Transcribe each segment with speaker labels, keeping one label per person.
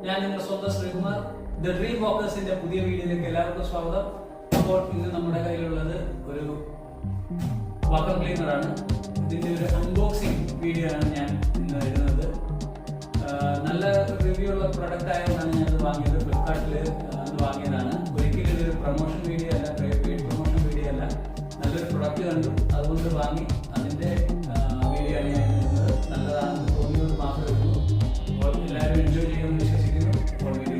Speaker 1: ഞാൻ നിങ്ങളുടെ സ്വന്തം ശ്രീകുമാർ. ദ ഡ്രീം വാക്കേഴ്സിന്റെ പുതിയ വീഡിയോയിലേക്ക് എല്ലാവർക്കും സ്വാഗതം. അപ്പോൾ ഇന്ന് നമ്മുടെ കയ്യിലുള്ളത് ഒരു വാക്വം ക്ലീനർ ആണ്. ഇതിന്റെ ഒരു അൺബോക്സിംഗ് വീഡിയോ ആണ് ഞാൻ ഇന്ന് വരുന്നത്. നല്ല റിവ്യൂ ഉള്ള പ്രൊഡക്റ്റ് ആയതുകൊണ്ടാണ് ഞാൻ വാങ്ങിയത്. ഫ്ലിപ്കാർട്ടിൽ വാങ്ങിയതാണ്. ഒരിക്കലും ഇതൊരു പ്രൊമോഷൻ വീഡിയോ അല്ല, പെയ്ഡ് പ്രൊമോഷൻ വീഡിയോ അല്ല. നല്ലൊരു പ്രൊഡക്റ്റ് കണ്ടു, അതുകൊണ്ട് വാങ്ങി. അതിന്റെ വീഡിയോ ആണ് ഞാൻ ചെയ്യുന്നത്. നല്ലതാണെന്ന് തോന്നിയത് മാത്രമേ ഉള്ളൂ. അപ്പോൾ എല്ലാവരും എൻജോയ് ചെയ്യുമെന്ന് വിശ്വസിക്കുന്നു. അപ്പോൾ വീഡിയോ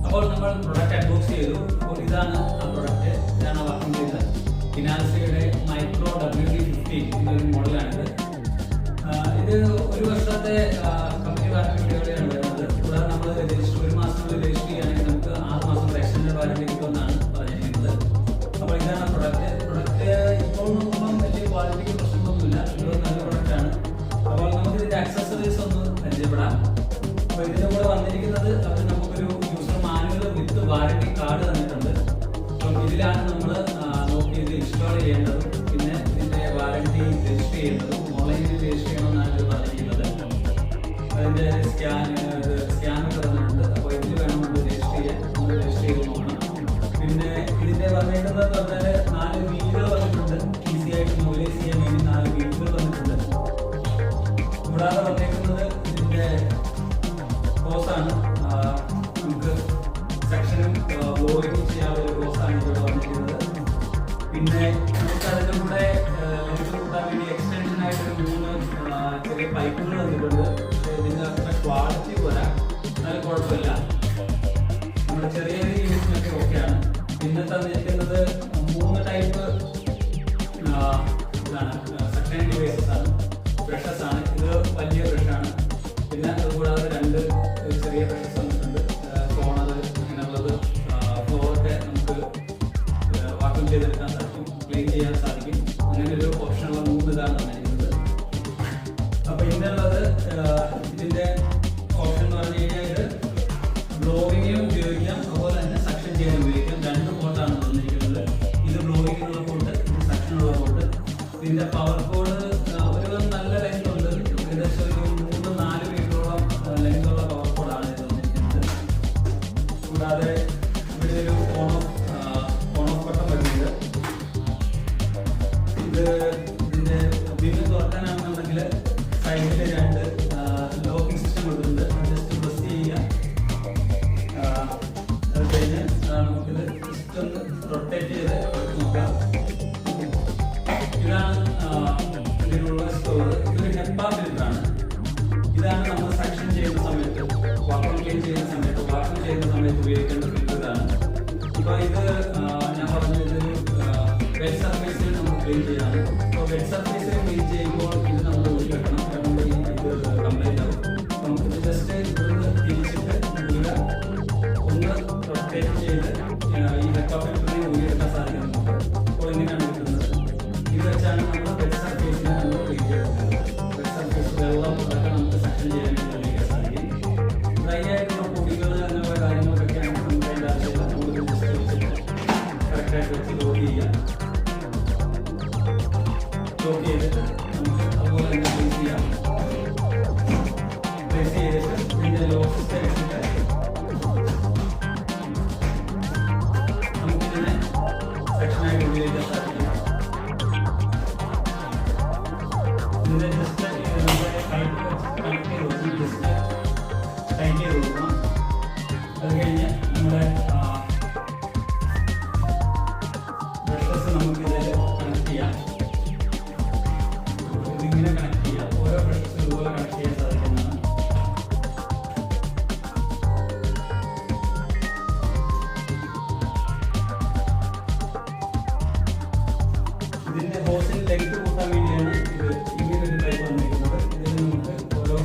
Speaker 1: അപ്പോൾ നമ്മൾ പ്രൊഡക്റ്റ് അൺബോക്സ് ചെയ്തു. അപ്പോൾ ഇതാണ് ആ പ്രൊഡക്റ്റ്. ഇതാണ് വാക്വം ക്ലീനർ. ഫിനാൻസിയുടെ മൈക്രോ WD15 എന്നൊരു മോഡലാണിത്. ഇത് ഒരു വർഷത്തെ കമ്പനി വാറന്റിയോടെയാണ് വരുന്നത്. കൂടാതെ നമ്മൾ ഒരു മാസം രജിസ്റ്റർ ചെയ്യുകയാണെങ്കിൽ നമുക്ക് 6 മാസം എക്സ്റ്റൻഡ് വാറന്റി കിട്ടുമെന്നാണ് പറഞ്ഞിരിക്കുന്നത്. അപ്പോൾ ഇതാണ് പ്രൊഡക്റ്റ്. ഇപ്പോൾ നോക്കുമ്പോൾ വലിയ ക്വാളിറ്റിക്ക് പ്രശ്നമൊന്നുമില്ല. ഇത് നല്ല പ്രൊഡക്റ്റാണ്. അപ്പോൾ നമുക്ക് ഇതിന്റെ ആക്സസറീസ് ഒന്ന് പരിചയപ്പെടാം. അപ്പോൾ ഇതിന്റെ കൂടെ വന്നിരിക്കുന്നത് അവർ നമുക്കൊരു വിത്ത് വാറന്റി കാർഡ് തന്നിട്ടുണ്ട്. അപ്പം ഇതിലാണ് നമ്മൾ നോക്കി ഇത് ഇൻസ്റ്റാൾ ചെയ്യേണ്ടത്. പിന്നെ ഇതിന്റെ വാറന്റി രജിസ്റ്റർ ചെയ്യുന്നത് ഓൺലൈനിൽ രജിസ്റ്റർ ചെയ്യണമെന്നാണ് ഇത് പറഞ്ഞിരിക്കുന്നത്. അതിന്റെ സ്കാനൊക്കെ തന്നിട്ടുണ്ട്. അപ്പോൾ ഇതിൽ വേണം നമ്മൾ രജിസ്റ്റർ ചെയ്യാൻ. നമ്മൾ രജിസ്റ്റർ ചെയ്ത് നോക്കണം. പിന്നെ ഇതിന്റെ വന്നിരിക്കുന്നത് പറഞ്ഞാൽ 4 വീലുകൾ വന്നിട്ടുണ്ട്. ഈസി ആയിട്ട് മൊബൈലൈസ് ചെയ്യാൻ വേണ്ടി 4 വീലുകൾ വന്നിട്ടുണ്ട്. കൂടാതെ വന്നിരിക്കുന്നത് ഇതിന്റെ ഹോസാണ്. നമുക്ക് സെക്ഷനും ബ്ലോയിങ് ചെയ്യാനുള്ള ഒരു ഹോസാണ് ഇവിടെ വന്നിരിക്കുന്നത്. പിന്നെ നമുക്ക് അതിൻ്റെ കൂടെ കൂട്ടാൻ വേണ്ടി എക്സ്റ്റൻഷൻ ആയിട്ടൊരു 3 ചെറിയ പൈപ്പുകൾ വന്നിട്ടുണ്ട്. ഇതിൻ്റെ അത്ര ക്വാളിറ്റി പോരാ, എന്നാലും കുഴപ്പമില്ല. നമ്മുടെ ചെറിയ ചെറിയ യൂസിനൊക്കെ ഓക്കെയാണ്. പിന്നെ തന്നിരിക്കുന്നത് 3 ടൈപ്പ് ഇതാണ് സെക്കൻഡ് ഡിവൈസസ് ആണ്, ബ്രഷസ് ആണ്. ഇത് വലിയ ബ്രഷാണ്. പിന്നെ അതുകൂടാതെ 2 ചെറിയ ബ്രഷസ് വന്നിട്ടുണ്ട്. ഫോണത് അങ്ങനെയുള്ളത് ഫ്ലോറൊക്കെ നമുക്ക് വാക്വം ചെയ്തെടുക്കാൻ സാധിക്കും, ക്ലീൻ ചെയ്യാൻ സാധിക്കും. അങ്ങനെ ഒരു ഓപ്ഷനുള്ള 3 ഇതാണ് തന്നിരിക്കുന്നത്. അപ്പോൾ ഇതിനുള്ളത് ഇതിന്റെ ഓപ്ഷൻ എന്ന് പറഞ്ഞു കഴിഞ്ഞാൽ ഇത് ബ്ലോയിങ്ങിനും ഉപയോഗിക്കാം, അതുപോലെ തന്നെ സക്ഷൻ ചെയ്യാൻ ഉപയോഗിക്കാം. 2 പോർട്ടാണ് തന്നിരിക്കുന്നത്. ഇത് ബ്ലോയിങ്ങിനുള്ള പോർട്ട്, ഇത് സക്ഷനുള്ള പോർട്ട്. ഇതിന്റെ പവർ കോഡ് ഒരു നല്ല ലെങ്ത് ഉണ്ട്. ഏകദേശം ഒരു 3-4 മീറ്ററോളം ലെങ്തുള്ള പവർ കോഡാണ് ഇത് തന്നിരിക്കുന്നത്. കൂടാതെ ഇവിടെ ഒരു ഓൺ ഓഫ് ബട്ടൺ വരുന്നുണ്ട്. ഇതിന്റെ ബില്ല് തുറക്കാനാണെന്നുണ്ടെങ്കിൽ സൈഡിൽ 2 ലോക്കിംഗ് സിസ്റ്റം കൊടുത്തിട്ടുണ്ട്. ജസ്റ്റ് പ്രസ് ചെയ്യുക. അത് കഴിഞ്ഞ് നമുക്കിത് ജസ്റ്റ് ഒന്ന് റൊട്ടേറ്റ് ചെയ്ത് നോക്കാം. ഇതാണ് ഇതിനുള്ള സ്റ്റോർ. ഇതൊരു ഹെപ്പ ഫിൽറ്ററാണ്. ഇതാണ് നമ്മൾ സക്ഷൻ ചെയ്യുന്ന സമയത്ത്, വാക്വം ക്ലീൻ ചെയ്യുന്ന സമയത്ത്, വാക്വം ചെയ്യുന്ന സമയത്ത് ഉപയോഗിക്കേണ്ട ഫിൽറ്ററാണ്. ഇപ്പോൾ ഇത് ഞാൻ പറഞ്ഞത് ഇതൊരു വെറ്റ് സർഫേസിൽ നമ്മൾ ക്ലീൻ ചെയ്യാറ്. അപ്പോൾ വെറ്റ് സർഫേസിൽ ക്ലീൻ ചെയ്യുമ്പോൾ ഇത് നമ്മൾ ഊരി വെക്കണം. കാരണം ഇത് കംപ്ലൈൻ്റ് ആവും. അപ്പോൾ നമുക്ക് ജസ്റ്റ് ഇവിടുന്ന് തിരിച്ചിട്ട് ഇവിടെ ഒന്ന് റൊട്ടേറ്റ് ചെയ്ത് ഈ ഹെപ്പ ഫിൽറ്ററിനെ ഊരിയെടുക്കാൻ സാധിക്കും നമുക്ക്. അപ്പോൾ ഇങ്ങനെയാണ് കിട്ടുന്നത്. ഇത് വെച്ചാണ് നമ്മൾ വെറ്റ് സർഫേസിനെ നമ്മൾ ക്ലീൻ ചെയ്യുന്നത്. വെറ്റ് സർഫേസ് വെള്ളം അതൊക്കെ നമുക്ക് സക്ഷൻ ചെയ്യാൻ വേണ്ടി സാധിക്കും. ഡ്രൈ ആയിട്ടുള്ള പൊടികൾ അങ്ങനെയുള്ള കാര്യങ്ങൾക്കൊക്കെ ആണെങ്കിൽ നമുക്ക് അതിൻ്റെ ആവശ്യമില്ല. നമുക്ക് ജസ്റ്റ് വെച്ചിട്ട് കറക്റ്റായിട്ട് വെച്ച് ലോക്ക് ചെയ്യുക. ലോക്ക് ചെയ്തിട്ട് നമുക്ക് അതുപോലെ തന്നെ പ്ലേസ് ചെയ്യാം. പ്ലേസ് ചെയ്തിട്ട് ഇതിൻ്റെ ലോക്ക് വെച്ചിട്ട് നമുക്കിതിനെ സെക്ഷനായിട്ട് ഉപയോഗിക്കാൻ സാധിക്കും. ഇതിൻ്റെ ജസ്റ്റ് നമ്മുടെ കണക്ട് ചെയ്ത് കൊടുക്കണം. ജസ്റ്റ് ടൈറ്റ് ചെയ്ത് കൊടുക്കണം. അത് കഴിഞ്ഞ് നമ്മുടെ ബ്രഷസ് നമുക്ക് ഇതിൽ കണക്ട് ചെയ്യാം. ഇതിങ്ങനെ കണക്ട് ചെയ്യാം. ഓരോ ബ്രഷസ് ഇതുപോലെ കണക്ട് ചെയ്യാൻ സാധിക്കുന്നതാണ്. ഇതിന്റെ ഹോസിൽ ലെങ്ത് കൂട്ടാൻ വേണ്ടിയാണ് ഇത് ഇങ്ങനെ ഒരു ടൈപ്പ് വന്നിരിക്കുന്നത്. ഇതിൽ നമുക്ക് ഓരോ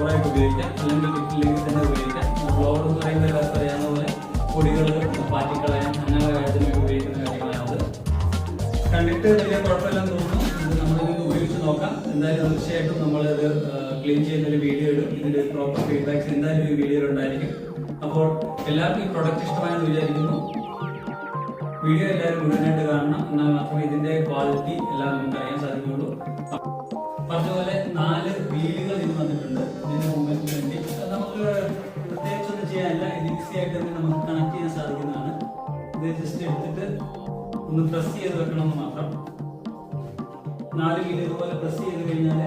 Speaker 1: ബ്ലോവറായിട്ട് ഉപയോഗിക്കാം, അല്ലെങ്കിൽ കിറ്റില്ലെങ്കിൽ തന്നെ ഉപയോഗിക്കാം. ബ്ലോവർ എന്ന് പറയുമ്പോൾ എല്ലാവർക്കും അറിയാവുന്ന പോലെ പൊടികൾ പാറ്റിക്കളയാൻ അങ്ങനെയുള്ള കാര്യത്തിന് ഉപയോഗിക്കുന്ന കാര്യങ്ങളാണത്. കണ്ടിട്ട് വലിയ കുഴപ്പമില്ലെന്ന് തോന്നുന്നു. ഇത് നമ്മളിത് ഉപയോഗിച്ച് നോക്കാം. എന്തായാലും തീർച്ചയായിട്ടും നമ്മളത് ക്ലീൻ ചെയ്യുന്നൊരു വീഡിയോ ഇടും. ഇതിൻ്റെ പ്രോപ്പർ ഫീഡ്ബാക്സ് എന്തായാലും ഈ വീഡിയോയിൽ ഉണ്ടായിരിക്കും. അപ്പോൾ എല്ലാവർക്കും ഈ പ്രൊഡക്റ്റ് ഇഷ്ടമായെന്ന് വിചാരിക്കുന്നു. വീഡിയോ എല്ലാവരും മുഴുവനായിട്ട് കാണണം, എന്നാൽ മാത്രമേ ഇതിന്റെ ക്വാളിറ്റി എല്ലാം നമുക്ക് അറിയാൻ സാധിക്കുള്ളൂ. പറഞ്ഞതുപോലെ 4 വീലുകൾ ഇതിന് വന്നിട്ടുണ്ട്. ഇതിന്റെ മൂവ്മെന്റിന് വേണ്ടി നമുക്ക് പ്രത്യേകിച്ചൊന്നും ചെയ്യാനില്ല. ഇത് ഈസി ആയിട്ട് തന്നെ നമുക്ക് കണക്ട് ചെയ്യാൻ സാധിക്കുന്നതാണ്. ഇത് ജസ്റ്റ് എടുത്തിട്ട് ഒന്ന് പ്രസ് ചെയ്ത് വെക്കണമെന്ന് മാത്രം. 4 വീല് ഇതുപോലെ പ്രസ് ചെയ്ത് കഴിഞ്ഞാൽ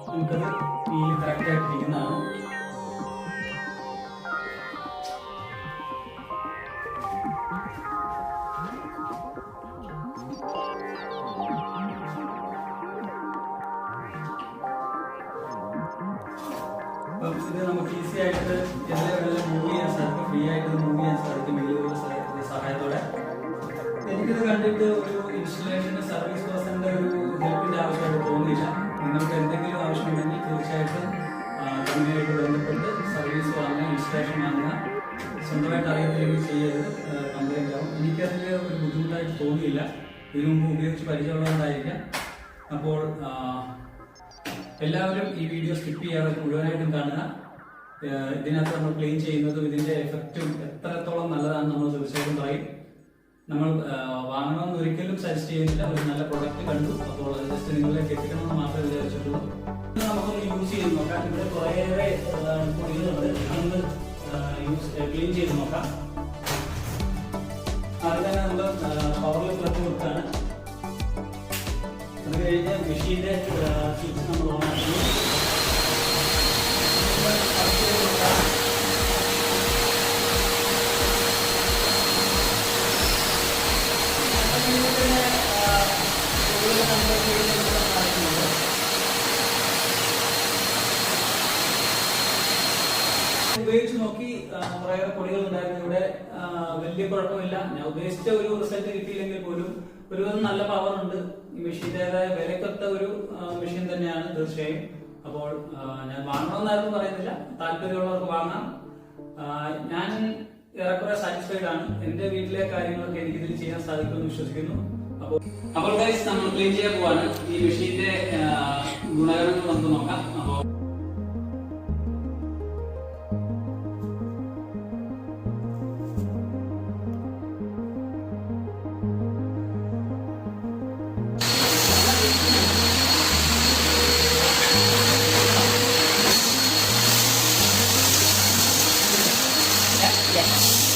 Speaker 1: നമുക്കത് വീല് കറക്റ്റ് ആയിട്ടിരിക്കുന്നതാണ്. ഇത് നമുക്ക് ഈസി ആയിട്ട് എല്ലാം മൂവ് ചെയ്യാൻ സാധിക്കും, ഫ്രീ ആയിട്ട് മൂവ് ചെയ്യാൻ സാധിക്കും വീലുകളുടെ സഹായത്തോടെ. എനിക്കിത് കണ്ടിട്ട് ഒരു ഇൻസ്റ്റലേഷൻ്റെ സർവീസ് പേഴ്സണിൻ്റെ ഒരു ഹെൽപ്പിൻ്റെ ആവശ്യമായിട്ട് തോന്നിയില്ല. നിങ്ങൾക്ക് എന്തെങ്കിലും ആവശ്യമുണ്ടെങ്കിൽ തീർച്ചയായിട്ടും കമ്പനിയായിട്ട് ബന്ധപ്പെട്ട് സർവീസ് വാങ്ങുക, ഇൻസ്റ്റലേഷൻ വാങ്ങുക. സ്വന്തമായിട്ട് അറിയത്തില്ലെങ്കിൽ ചെയ്യരുത്, കംപ്ലൈൻ്റ് ആവും. എനിക്കതിൽ ഒരു ബുദ്ധിമുട്ടായിട്ട് തോന്നിയില്ല. ഇതിനു മുമ്പ് ഉപയോഗിച്ച് പരിചയമുള്ളതുകൊണ്ടായിരിക്കാം. അപ്പോൾ എല്ലാവരും ഈ വീഡിയോ സ്കിപ്പ് ചെയ്യാതെ മുഴുവനായിട്ടും കാണുക. ഇതിനകത്ത് നമ്മൾ ക്ലീൻ ചെയ്യുന്നതും ഇതിന്റെ എഫക്റ്റും എത്രത്തോളം നല്ലതാണെന്ന് നമ്മൾ തീർച്ചയായിട്ടും പറയും. നമ്മൾ വാങ്ങണമെന്ന് ഒരിക്കലും സജസ്റ്റ് ചെയ്യുന്നില്ല. ഒരു നല്ല പ്രൊഡക്റ്റ് കണ്ടു, അപ്പോൾ അത് ജസ്റ്റ് നിങ്ങളിലേക്ക് എത്തിക്കണമെന്ന് മാത്രമേ വിചാരിച്ചിട്ടുള്ളൂ. നമുക്കൊന്ന് യൂസ് ചെയ്ത് നോക്കാം. ഇവിടെ കുറേയേറെ പൊടികളുണ്ട്, അതൊന്ന് ക്ലീൻ ചെയ്ത് നോക്കാം. അത് തന്നെ നമ്മൾ പവറിൽ പ്ലഗ് കൊടുത്താണ്. അത് കഴിഞ്ഞ് മെഷീൻ്റെ സ്വിച്ച് നമ്മൾ ഓൺ ആക്കി ഉപയോഗിച്ച് നോക്കി. കുറേ പൊടികൾ ഉണ്ടായിരുന്നു ഇവിടെ. വലിയ കുഴപ്പമില്ല. ഞാൻ ഉദ്ദേശിച്ച ഒരു റിസൾട്ട് കിട്ടിയില്ലെങ്കിൽ പോലും ഒരു നല്ല പവർ ഉണ്ട്. ഈ മെഷീൻ്റെതായ വിലക്കൊത്ത ഒരു മെഷീൻ തന്നെയാണ് തീർച്ചയായും. അപ്പോൾ ഞാൻ വാങ്ങണമെന്നായിരുന്നു പറയുന്നില്ല, താല്പര്യമുള്ളവർക്ക് വാങ്ങാം. ഞാൻ ഏറെക്കുറെ സാറ്റിസ്ഫൈഡ് ആണ്. എന്റെ വീട്ടിലെ കാര്യങ്ങളൊക്കെ എനിക്ക് ഇതിൽ ചെയ്യാൻ സാധിക്കുമെന്ന് വിശ്വസിക്കുന്നു. അപ്പോൾ ഗൈസ്, നമ്മൾ ക്ലീൻ ചെയ്യാൻ പോവാണ്. ഈ മെഷീന്റെ ഗുണഗണങ്ങൾ നമുക്ക് നോക്കാം. അപ്പോൾ
Speaker 2: Yes.